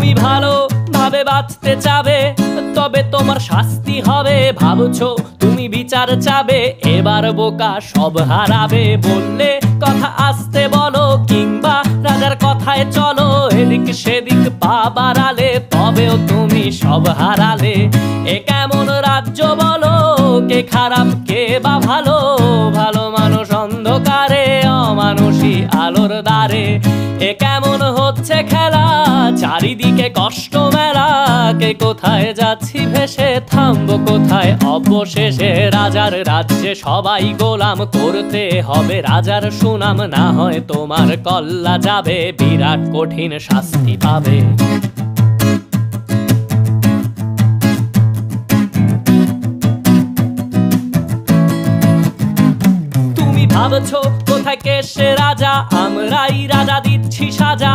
তুমি ভালো ভাবে বাঁচতে চাবে, তবে তোমার শাস্তি হবে। ভাবছো তুমি বিচার চাবে, এবার বোকা সব হারাবে। বললে কথা আসতে বলো, কিংবা রাজার কথায় চলো, এদিক সেদিক পা বাড়ালে তবেও তুমি সব হারালে। এ কেমন রাজ্য বলো, কে খারাপ কে বা ভালো? ভালো মানুষ অন্ধকারে, অমানুষী আলোর দ্বারে। এ কেমন হচ্ছে খেলা, চারিদিকে কষ্ট মেলা। কে কোথায় যাচ্ছি ভেসে, থামবো কোথায় অবশেষে? রাজার রাজ্যে সবাই গোলাম, করতে হবে রাজার সুনাম। না হয় তোমার কল্লা যাবে, বিরাট কঠিন শাস্তি পাবে। ভাবছো কোথায় কে সে রাজা, আমরাই রাজা দিচ্ছি সাজা।